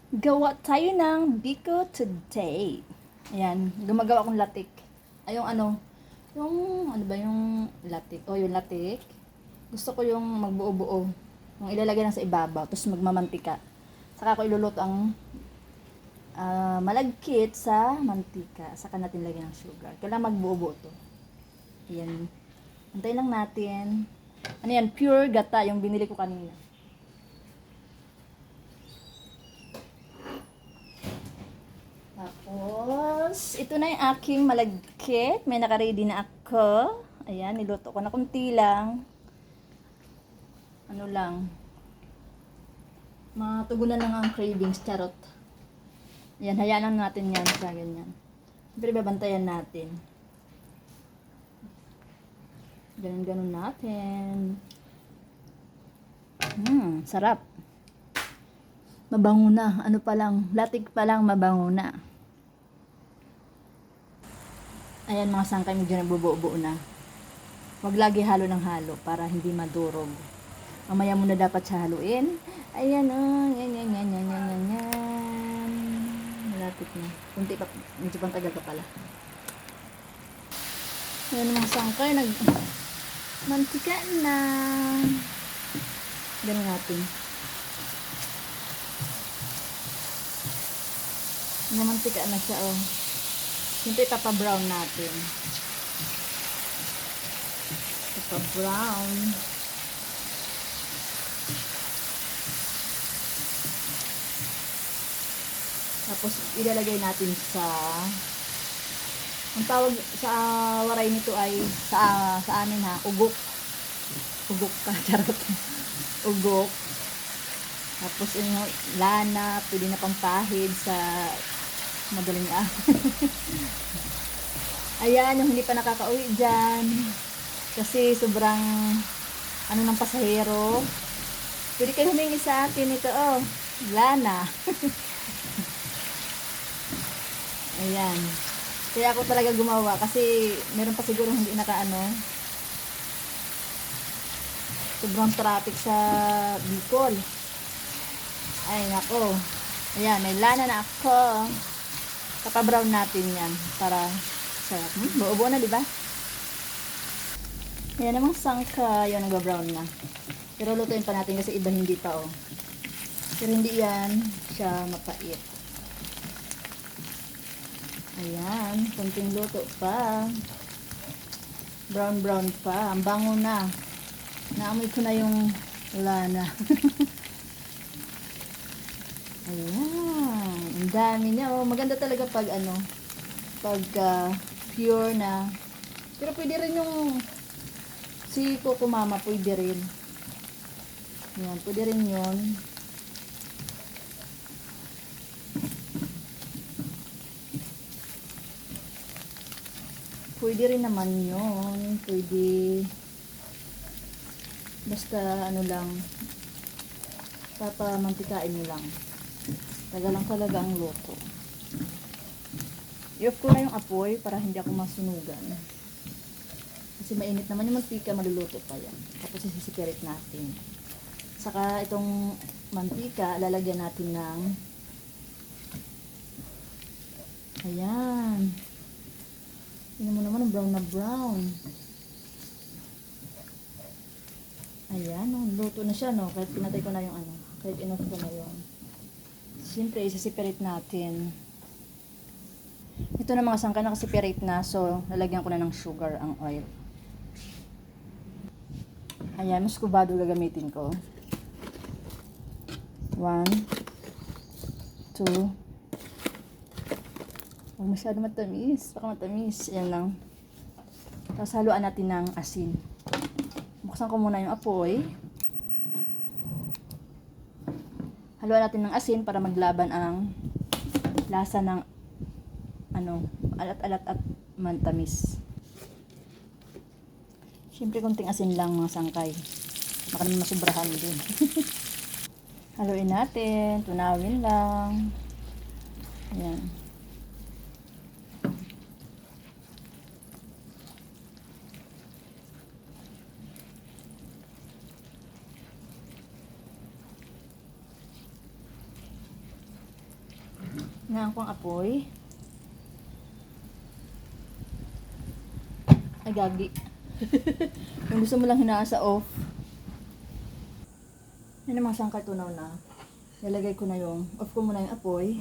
Gawa tayo ng biko today. Ayan, gumagawa akong latik. Ay, yung ano ba yung latik? O, yung latik. Gusto ko yung magbuo-buo. Yung ilalagay lang sa ibabaw, tapos magmamantika. Saka ko iluluto ang malagkit sa mantika. Saka natin lagyan ng sugar. Kailangan magbuo-buo to. Ayan. Antayin lang natin. Ano yan? Pure gata, yung binili ko kanina. Tapos, ito na yung aking malagkit. May nakaready na ako. Ayan, niluto ko na kunti lang. Ano lang. Matugunan lang ang cravings, charot. Ayan, hayaan lang natin yan sa ganyan. Pero babantayan natin. Ganun-ganun natin. Sarap. Mabango na. Ano pa lang, latik pa lang mabango na. Ayan mga sangkay, medyo nagbubuo-buo na. Huwag lagi halo ng halo para hindi madurog. Mamaya mo na dapat siya haluin. Ayan o, yan. Malapit na. Kunti pa, medyo pang tagal pa pala. Ayan mga sangkay, mantika na. Ganun natin. Namantika na siya oh. Siyempre papa-brown natin. Papa-brown. Tapos ilalagay natin sa ang tawag sa waray nito ay sa amin ha, ugok. Ugok ka, charot. Ugok. Tapos yung lana, pwede na pampahid sa madaling Ayan, yung hindi pa nakakauwi dyan. Kasi sobrang ng pasahero. Pwede kayo humingi sa akin ito, oh. Lana. Ayan. Kaya ako talaga gumawa kasi meron pa siguro hindi sobrang traffic sa Bicol. Ay, nako. Ayan, may lana na ako. Papa-brown natin yan para sarap. Buo-buo na, di ba? Ayan namang sangka. Yan, nag-brown na. Pero lutuin pa natin kasi iba hindi pa, oh. Pero hindi yan siya mapait. Ayan, konting luto pa. Brown pa. Ang bango na. Naamoy ko na yung lana. Ayan. Ang dami niya. Oh, maganda talaga pag pure na. Pero pwede rin yung si Coco Mama, pwede rin. Ayan, pwede rin yun. Pwede rin naman yun. Pwede. Basta lang. Papamantikain nyo lang. Tagal lang talaga ang luto. I-off ko na yung apoy para hindi ako masunugan. Kasi mainit naman yung mantika, maluluto pa yan. Tapos isisipirit natin. Saka itong mantika, lalagyan natin ng ayan. Tingnan mo naman, brown na brown. Ayan, luto na siya, no? Kahit pinatay ko na yung kahit inoff ko na yung. Siyempre, isasiperate natin. Ito na mga sangka, nakasiperate na. So, lalagyan ko na ng sugar ang oil. Ayan, mas kubado gagamitin ko. 1, 2. Huwag masyado matamis. Baka matamis. Ayan lang. Tapos haluan natin ng asin. Buksan ko muna yung apoy. Haluan natin ng asin para maglaban ang lasa ng alat-alat at mantamis. Siyempre konting asin lang mga sangkay. Baka naman masubrahan din. Haluin natin. Tunawin lang. Ayan. Hinaan ko ang apoy. Ay, gagi. Yung gusto mo lang hinaan sa off. Yan ang mga sangkal tunaw na. Nilagay ko na yung, off ko muna yung apoy.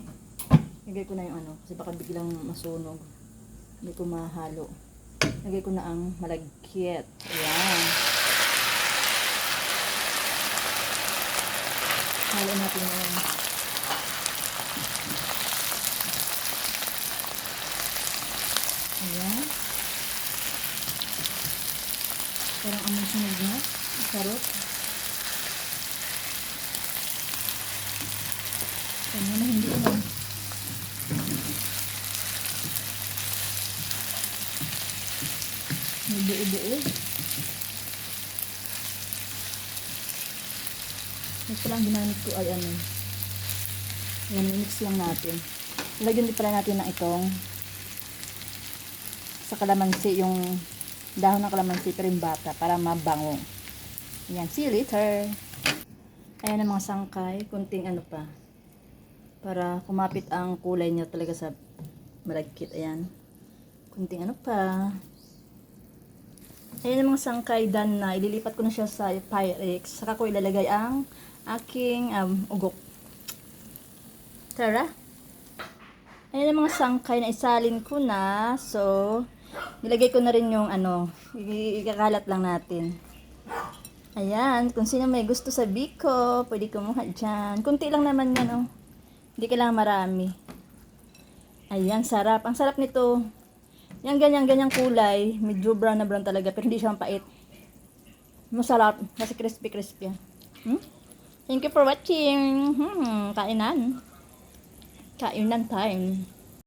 Nilagay ko na yung ano, kasi baka biglang masunog. Hindi ko mahalo. Nilagay ko na ang malagkit. Ayan. Halo natin yan. Ayan. Parang amoy sunog na. Sarap. Ano na hindi na. May buo-buo. Ito lang ginamit ko ay ano. Yan, mix lang natin. Lagyan din pala natin ng itong sa kalamansi, yung dahon ng kalamansi pero yung bata para mabango. Yan, see you later. Ayan ang mga sangkay, kunting ano pa. Para kumapit ang kulay niya talaga sa malagkit. Ayan. Kunting ano pa. Ayan ang mga sangkay done na. Ililipat ko na siya sa Pyrex. Saka ko ilalagay ang aking ugok. Tara. Ayan ang mga sangkay na isalin ko na. So, nilagay ko na rin yung ano, ikakalat lang natin. Ayan, kung sino may gusto sa biko, pwede kumuha dyan. Kunti lang naman yan, oh. Hindi kailangan marami. Ayan, sarap. Ang sarap nito. Yan, ganyan kulay. Medyo brown na brown talaga, pero hindi siya mapait. Masarap. Kasi crispy. Thank you for watching. Kainan time.